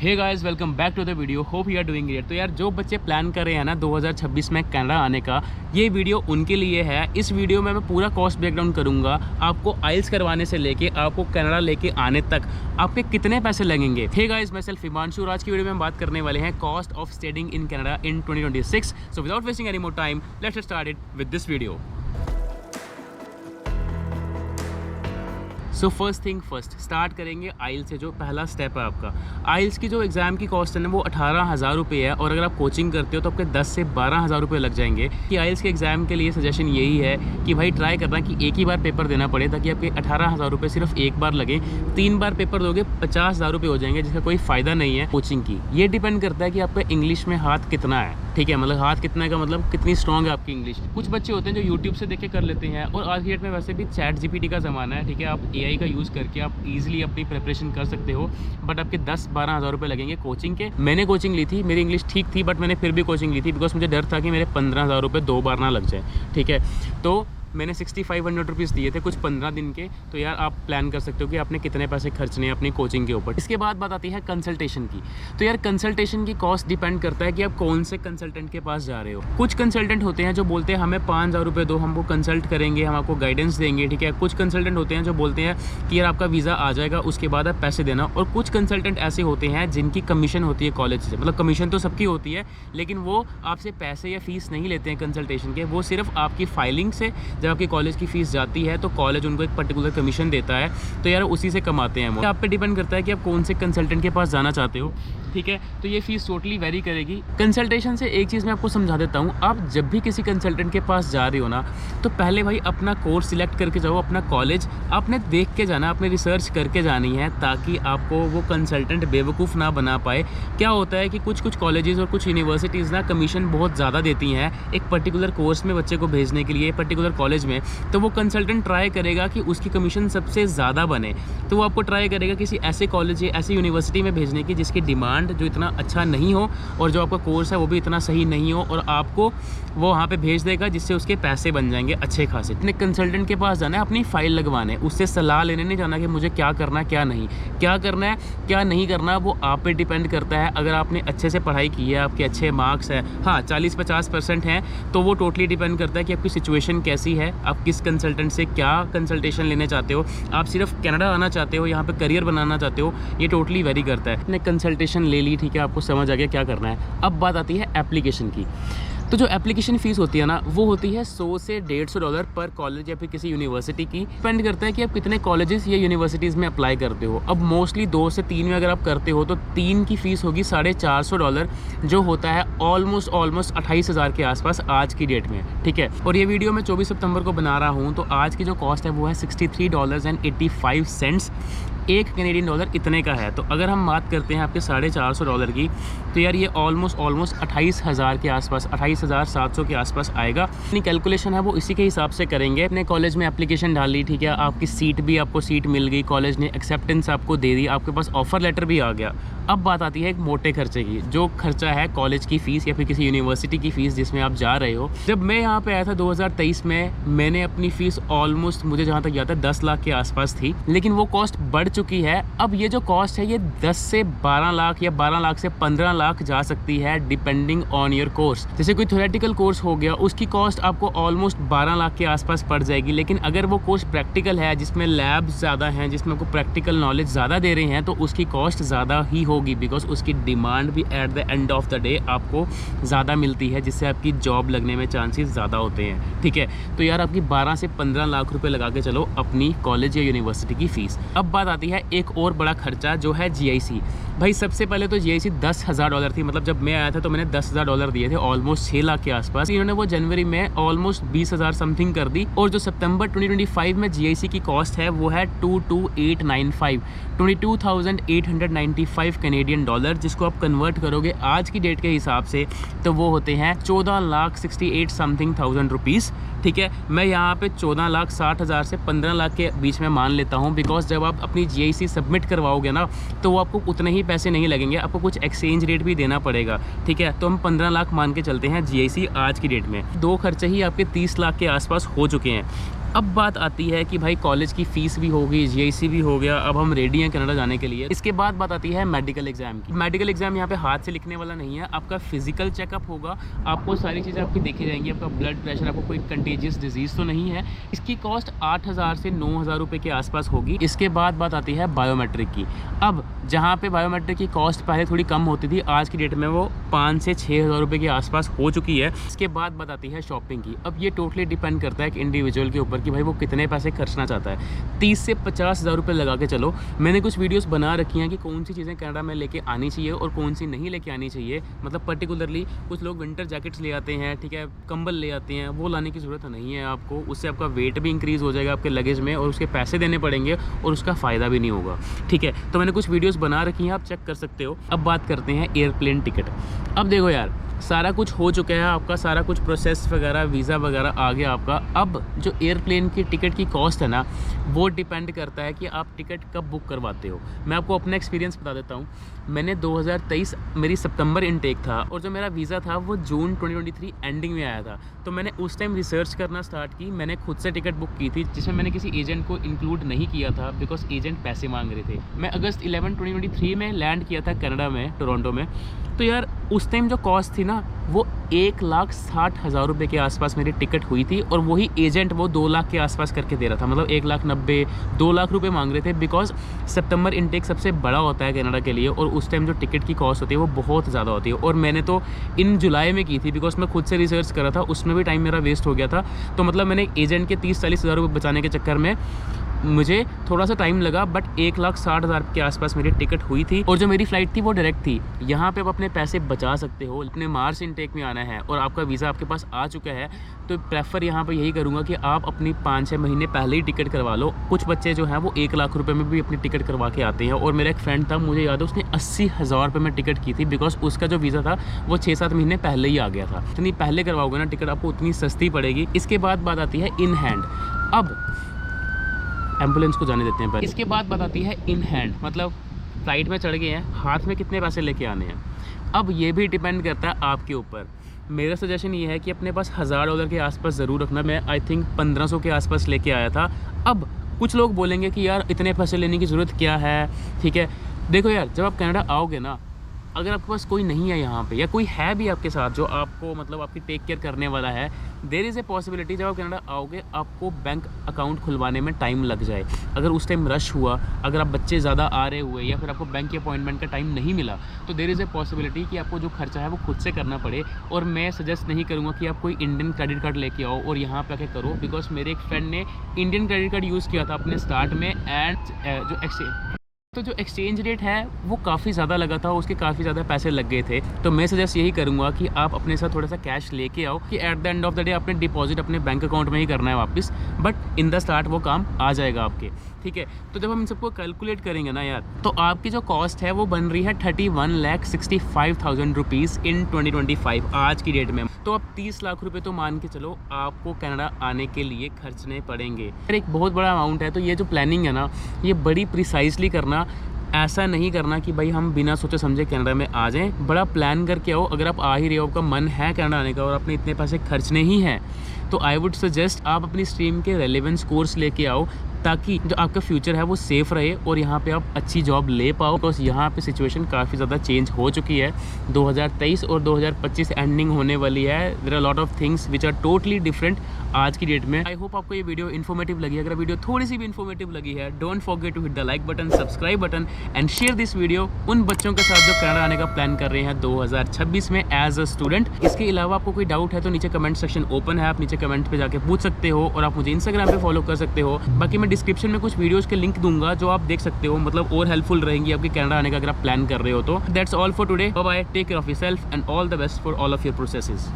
Hey guys, welcome back to the video. Hope you are doing great. तो यार जो बच्चे प्लान कर रहे हैं ना 2026 में कनाडा आने का, ये वीडियो उनके लिए है। इस वीडियो में मैं पूरा कॉस्ट ब्रेकडाउन करूंगा। आपको आइल्स करवाने से लेके आपको कनाडा लेके आने तक आपके कितने पैसे लगेंगे। हे गाइस, मैं सेल्फ हिमांशु। आज की वीडियो में हम बात करने वाले हैं cost of studying in Canada in 2026। So without wasting any more time, let's get started with this video. So first thing first, start करेंगे आइल्स से। जो पहला स्टेप है आपका, आइल्स की जो एग्ज़ाम की कॉस्ट है ना वो 18,000 रुपये है। और अगर आप कोचिंग करते हो तो आपके 10 से 12,000 रुपये लग जाएंगे। कि आइल्स के एग्ज़ाम के लिए सजेशन यही है कि भाई ट्राई करना कि एक ही बार पेपर देना पड़े, ताकि आपके 18,000 रुपये सिर्फ एक बार लगे। 3 बार पेपर दोगे 50,000 रुपये हो जाएंगे, जिसका कोई फ़ायदा नहीं है कोचिंग की। ये डिपेंड करता है कि आपका इंग्लिश में हाथ कितना है। ठीक है, मतलब हाथ कितना का मतलब कितनी स्ट्रॉन्ग है आपकी इंग्लिश। कुछ बच्चे होते हैं जो यूट्यूब से देख के कर लेते हैं, और आज की डेट में वैसे भी चैट जीपीटी का ज़माना है। ठीक है, आप एआई का यूज़ करके आप ईजिली अपनी प्रिपरेशन कर सकते हो। बट आपके 10-12,000 रुपये लगेंगे कोचिंग के। मैंने कोचिंग ली थी, मेरी इंग्लिश ठीक थी, बट मैंने फिर भी कोचिंग ली थी बिकॉज मुझे डर था कि मेरे 15,000 रुपये 2 बार ना लग जाए। ठीक है, तो मैंने 6500 रुपीज़ दिए थे कुछ 15 दिन के। तो यार आप प्लान कर सकते हो कि आपने कितने पैसे खर्चने हैं अपनी कोचिंग के ऊपर। इसके बाद बात आती है कंसल्टेशन की। तो यार कंसल्टेशन की कॉस्ट डिपेंड करता है कि आप कौन से कंसल्टेंट के पास जा रहे हो। कुछ कंसल्टेंट होते हैं जो बोलते हैं हमें 5,000 रुपये दो, हम वो कंसल्ट करेंगे, हम आपको गाइडेंस देंगे। ठीक है, कुछ कंसल्टेंट होते हैं जो बोलते हैं कि यार आपका वीज़ा आ जाएगा, उसके बाद आप पैसे देना। और कुछ कंसल्टेंट ऐसे होते हैं जिनकी कमीशन होती है कॉलेज से। मतलब कमीशन तो सबकी होती है, लेकिन वो आपसे पैसे या फीस नहीं लेते हैं कंसल्टेशन के। वो सिर्फ आपकी फाइलिंग से, जब आपकी कॉलेज की जाती है तो कॉलेज उनको एक पर्टिकुलर कमीशन देता है, तो यार उसी से कमाते हैं वो। आप पे डिपेंड करता है कि आप कौन से कंसल्टेंट के पास जाना चाहते हो। ठीक है, तो ये फीस टोटली वेरी करेगी। कंसल्टेशन से एक चीज़ मैं आपको समझा देता हूँ, आप जब भी किसी कंसल्टेंट के पास जा रहे हो ना, तो पहले भाई अपना कोर्स सिलेक्ट करके जाओ, अपना कॉलेज आपने देख के जाना, आपने रिसर्च करके जानी है, ताकि आपको वो कंसल्टेंट बेवकूफ़ ना बना पाए। क्या होता है कि कुछ कॉलेजेस और कुछ यूनिवर्सिटीज़ ना कमीशन बहुत ज़्यादा देती हैं एक पर्टिकुलर कोर्स में बच्चे को भेजने के लिए, पर्टिकुलर कॉलेज में। तो वो कंसल्टेंट ट्राई करेगा कि उसकी कमीशन सबसे ज़्यादा बने, तो वो आपको ट्राई करेगा किसी ऐसे कॉलेज या ऐसी यूनिवर्सिटी में भेजने की जिसकी डिमांड जो इतना अच्छा नहीं हो, और जो आपका कोर्स है वो भी इतना सही नहीं हो, और आपको वो वहाँ पे भेज देगा जिससे उसके पैसे बन जाएंगे अच्छे खासे। अपने कंसल्टेंट के पास जाना है अपनी फ़ाइल लगवाने, उससे सलाह लेने नहीं जाना कि मुझे क्या करना क्या नहीं करना है, क्या नहीं करना, वो आप पे डिपेंड करता है। अगर आपने अच्छे से पढ़ाई की है, आपके अच्छे मार्क्स हैं, हाँ 40-50% हैं, तो वो टोटली डिपेंड करता है कि आपकी सिचुएशन कैसी है, आप किस कंसल्टेंट से क्या कंसल्टेशन लेने चाहते हो, आप सिर्फ कनाडा आना चाहते हो, यहाँ पे करियर बनाना चाहते हो, ये टोटली वेरी करता है। आपने कंसल्टेशन ले ली, ठीक है, आपको समझ आ गया क्या करना है। अब बात आती है एप्लीकेशन की। तो जो एप्लीकेशन फ़ीस होती है ना, वो होती है $100 से $150 पर कॉलेज या फिर किसी यूनिवर्सिटी की। डिपेंड करता है कि आप कितने कॉलेजेस या यूनिवर्सिटीज़ में अप्लाई करते हो। अब मोस्टली 2 से 3 में अगर आप करते हो तो 3 की फ़ीस होगी $450, जो होता है ऑलमोस्ट 28,000 के आसपास आज की डेट में। ठीक है, और ये वीडियो मैं 24 सितंबर को बना रहा हूँ, तो आज की जो कॉस्ट है वो है $63.85। एक कैनेडियन डॉलर इतने का है। तो अगर हम बात करते हैं आपके $450 की, तो यार ये ऑलमोस्ट 28,000 के आसपास, 28,700 के आसपास आएगा। अपनी कैलकुलेशन है वो इसी के हिसाब से करेंगे। अपने कॉलेज में एप्लीकेशन डाल ली, ठीक है, आपकी सीट भी, आपको सीट मिल गई, कॉलेज ने एक्सेप्टेंस आपको दे दी, आपके पास ऑफर लेटर भी आ गया। अब बात आती है एक मोटे खर्चे की, जो खर्चा है कॉलेज की फ़ीस या फिर किसी यूनिवर्सिटी की फ़ीस जिसमें आप जा रहे हो। जब मैं यहाँ पे आया था 2023 में, मैंने अपनी फ़ीस ऑलमोस्ट, मुझे जहाँ तक याद है 10 लाख के आसपास थी, लेकिन वो कॉस्ट बढ़ चुकी है। अब ये जो कॉस्ट है ये 10 से 12 लाख या 12 लाख से 15 लाख जा सकती है, डिपेंडिंग ऑन योर कोर्स। जैसे कोई थ्योरेटिकल कोर्स हो गया, उसकी कॉस्ट आपको ऑलमोस्ट 12 लाख के आसपास पड़ जाएगी। लेकिन अगर वो कोर्स प्रैक्टिकल है, जिसमें लैब्स ज़्यादा हैं, जिसमें आपको प्रैक्टिकल नॉलेज ज़्यादा दे रहे हैं, तो उसकी कॉस्ट ज़्यादा ही होगी, बिकॉज उसकी डिमांड भी at the end of the day आपको ज़्यादा मिलती है, जिससे आपकी जॉब लगने में चांसेस ज़्यादा होते हैं। ठीक है, तो यार आपकी 12 से 15 लाख रुपए लगा के चलो अपनी कॉलेज या यूनिवर्सिटी की फ़ीस। अब बात आती है एक और बड़ा खर्चा, जो है GIC। भाई सबसे पहले तो GIC $10,000 थी। मतलब जब मैं आया था तो मैंने $10,000 दिए थे, ऑलमोस्ट 6 लाख के आसपास। इन्होंने वो जनवरी में ऑलमोस्ट 20,000 समथिंग कर दी। और जो सितंबर 2025 में GIC की कॉस्ट है वो है 22,895, 22,895 कैनेडियन डॉलर, जिसको आप कन्वर्ट करोगे आज की डेट के हिसाब से तो वो होते हैं 14,68 समथिंग थाउजेंड रुपीज़। ठीक है, मैं यहाँ पे 14,60,000 से 15 लाख के बीच में मान लेता हूँ, बिकॉज जब आप अपनी GIC सबमिट करवाओगे ना, तो वो आपको उतने ही पैसे नहीं लगेंगे, आपको कुछ एक्सचेंज रेट भी देना पड़ेगा। ठीक है, तो हम 15 लाख मान के चलते हैं GIC आज की डेट में। 2 खर्चे ही आपके 30 लाख के आसपास हो चुके हैं। अब बात आती है कि भाई कॉलेज की फ़ीस भी होगी, जीआईसी भी हो गया, अब हम रेडी हैं कनाडा जाने के लिए। इसके बाद बात आती है मेडिकल एग्ज़ाम की। मेडिकल एग्ज़ाम यहाँ पे हाथ से लिखने वाला नहीं है, आपका फिजिकल चेकअप होगा, आपको सारी चीज़ें आपकी देखी जाएंगी, आपका ब्लड प्रेशर, आपको कोई कंटेजियस डिजीज़ तो नहीं है। इसकी कॉस्ट 8,000 से 9,000 रुपये के आसपास होगी। इसके बाद बात आती है बायोमेट्रिक की। अब जहाँ पे बायोमेट्रिक की कॉस्ट पहले थोड़ी कम होती थी, आज की डेट में वो 5 से 6,000 रुपये के आसपास हो चुकी है। इसके बाद बात आती है शॉपिंग की। अब ये टोटली डिपेंड करता है कि इंडिविजुअल के ऊपर कि भाई वो कितने पैसे खर्चना चाहता है। 30 से 50,000 रुपये लगा के चलो। मैंने कुछ वीडियोस बना रखी हैं कि कौन सी चीज़ें कनाडा में लेके आनी चाहिए और कौन सी नहीं लेके आनी चाहिए। मतलब पर्टिकुलरली कुछ लोग विंटर जैकेट्स ले आते हैं, ठीक है, कंबल ले आते हैं, वो लाने की ज़रूरत नहीं है आपको। उससे आपका वेट भी इंक्रीज़ हो जाएगा आपके लगेज में और उसके पैसे देने पड़ेंगे और उसका फ़ायदा भी नहीं होगा, ठीक है। तो मैंने कुछ वीडियोज़ बना रखी हैं, आप चेक कर सकते हो। अब बात करते हैं एयरप्लेन टिकट। अब देखो यार, सारा कुछ हो चुका है आपका, सारा कुछ प्रोसेस वगैरह, वीज़ा वगैरह आ गया आपका। अब जो एयरप्लेन की टिकट की कॉस्ट है ना, वो डिपेंड करता है कि आप टिकट कब बुक करवाते हो। मैं आपको अपना एक्सपीरियंस बता देता हूँ। मैंने 2023 मेरी सितंबर इनटेक था और जो मेरा वीज़ा था वो जून 2023 एंडिंग में आया था। तो मैंने उस टाइम रिसर्च करना स्टार्ट की, मैंने खुद से टिकट बुक की थी, जिसमें मैंने किसी एजेंट को इंक्लूड नहीं किया था बिकॉज एजेंट पैसे मांग रहे थे। मैं अगस्त 11 2023 में लैंड किया था कनाडा में, टोरंटो में। तो यार उस टाइम जो कॉस्ट थी ना, वो 1,60,000 रुपये के आसपास मेरी टिकट हुई थी और वही एजेंट वो 2 लाख के आसपास करके दे रहा था। मतलब 1,90,000 2 लाख रुपये मांग रहे थे बिकॉज सितंबर इनटेक सबसे बड़ा होता है कनाडा के लिए और उस टाइम जो टिकट की कॉस्ट होती है वो बहुत ज़्यादा होती है। और मैंने तो इन जुलाई में की थी बिकॉज मैं खुद से रिसर्च कर रहा था, उसमें भी टाइम मेरा वेस्ट हो गया था। तो मतलब मैंने एजेंट के 30-40 हज़ार रुपये बचाने के चक्कर में मुझे थोड़ा सा टाइम लगा, बट 1,60,000 के आसपास मेरी टिकट हुई थी। और जो मेरी फ़्लाइट थी वो डायरेक्ट थी। यहाँ पे आप अपने पैसे बचा सकते हो। अपने मार्च इनटेक में आना है और आपका वीज़ा आपके पास आ चुका है, तो प्रेफर यहाँ पे यही करूँगा कि आप अपनी 5-6 महीने पहले ही टिकट करवा लो। कुछ बच्चे जो हैं वो 1 लाख रुपये में भी अपनी टिकट करवा के आते हैं। और मेरा एक फ्रेंड था, मुझे याद है, उसने 80,000 रुपये में टिकट की थी बिकॉज उसका जो वीज़ा था वो 6-7 महीने पहले ही आ गया था। जितनी पहले करवाओगे ना टिकट, आपको उतनी सस्ती पड़ेगी। इसके बाद बात आती है इन हैंड। अब एम्बुलेंस को जाने देते हैं पर इसके बाद बताती है इन हैंड, मतलब फ्लाइट में चढ़ गए हैं, हाथ में कितने पैसे लेके आने हैं। अब ये भी डिपेंड करता है आपके ऊपर। मेरा सजेशन ये है कि अपने पास $1,000 के आसपास ज़रूर रखना। मैं आई थिंक 1,500 के आसपास लेके आया था। अब कुछ लोग बोलेंगे कि यार इतने पैसे लेने की ज़रूरत क्या है, ठीक है। देखो यार, जब आप कनाडा आओगे ना, अगर आपके पास कोई नहीं है यहाँ पे या कोई है भी आपके साथ जो आपको मतलब आपकी टेक केयर करने वाला है, देयर इज़ ए पॉसिबिलिटी जब आप कनाडा आओगे आपको बैंक अकाउंट खुलवाने में टाइम लग जाए। अगर उस टाइम रश हुआ, अगर आप बच्चे ज़्यादा आ रहे हुए या फिर आपको बैंक के अपॉइंटमेंट का टाइम नहीं मिला, तो देयर इज़ ए पॉसिबिलिटी कि आपको जो खर्चा है वो खुद से करना पड़े। और मैं सजेस्ट नहीं करूँगा कि आप कोई इंडियन क्रेडिट कार्ड लेके आओ और यहाँ पे आके करो, बिकॉज मेरे एक फ्रेंड ने इंडियन क्रेडिट कार्ड यूज़ किया था अपने स्टार्ट में एंड जो एक्सचेंज रेट है वो काफ़ी ज़्यादा लगा था, उसके काफ़ी ज़्यादा पैसे लग गए थे। तो मैं सजेस्ट यही करूँगा कि आप अपने साथ थोड़ा सा कैश लेके आओ कि at the end of the day अपने डिपॉजिट अपने बैंक अकाउंट में ही करना है वापस, बट इन द स्टार्ट वो काम आ जाएगा आपके, ठीक है। तो जब हम इन सबको कैलकुलेट करेंगे ना यार, तो आपकी जो कॉस्ट है वो बन रही है 31,65,000 रुपीज़ इन 2025 आज की डेट में। तो आप 30 लाख रुपए तो मान के चलो आपको कनाडा आने के लिए खर्चने पड़ेंगे। एक बहुत बड़ा अमाउंट है। तो ये जो प्लानिंग है ना, ये बड़ी प्रिसाइजली करना, ऐसा नहीं करना कि भाई हम बिना सोचे समझे कनाडा में आ जाएं। बड़ा प्लान करके आओ। अगर आप आ ही रहे हो, आपका मन है कनाडा आने का और आपने इतने पैसे खर्चने ही हैं, तो आई वुड सजेस्ट आप अपनी स्ट्रीम के रेलेवेंस कोर्स लेके आओ, ताकि जो आपका फ्यूचर है वो सेफ़ रहे और यहाँ पे आप अच्छी जॉब ले पाओ। बिकॉज यहाँ पे सिचुएशन काफ़ी ज़्यादा चेंज हो चुकी है। 2023 और 2025 एंडिंग होने वाली है। There are lot of things which are totally different आज की डेट में। आई होप आपको ये वीडियो इन्फॉर्मेटिव लगी। अगर वीडियो थोड़ी सी भी इन्फॉर्मेटिव लगी है, don't forget to hit the like button, subscribe button and share this video उन बच्चों के साथ जो कनाडा आने का प्लान कर रहे हैं 2026 में एज अ स्टूडेंट। इसके अलावा आपको कोई डाउट है तो नीचे कमेंट सेक्शन ओपन है, आप नीचे कमेंट पे जाके पूछ सकते हो और आप मुझे इंस्टाग्राम पे फॉलो कर सकते हो। बाकी मैं डिस्क्रिप्शन में कुछ वीडियोस के लिंक दूंगा जो आप देख सकते हो, मतलब और हेल्पफुल रहेंगी आपके कनाडा आने का अगर आप प्लान कर रहे हो तो। That's all for today. Bye bye, take care of yourself and all the best for all of your processes.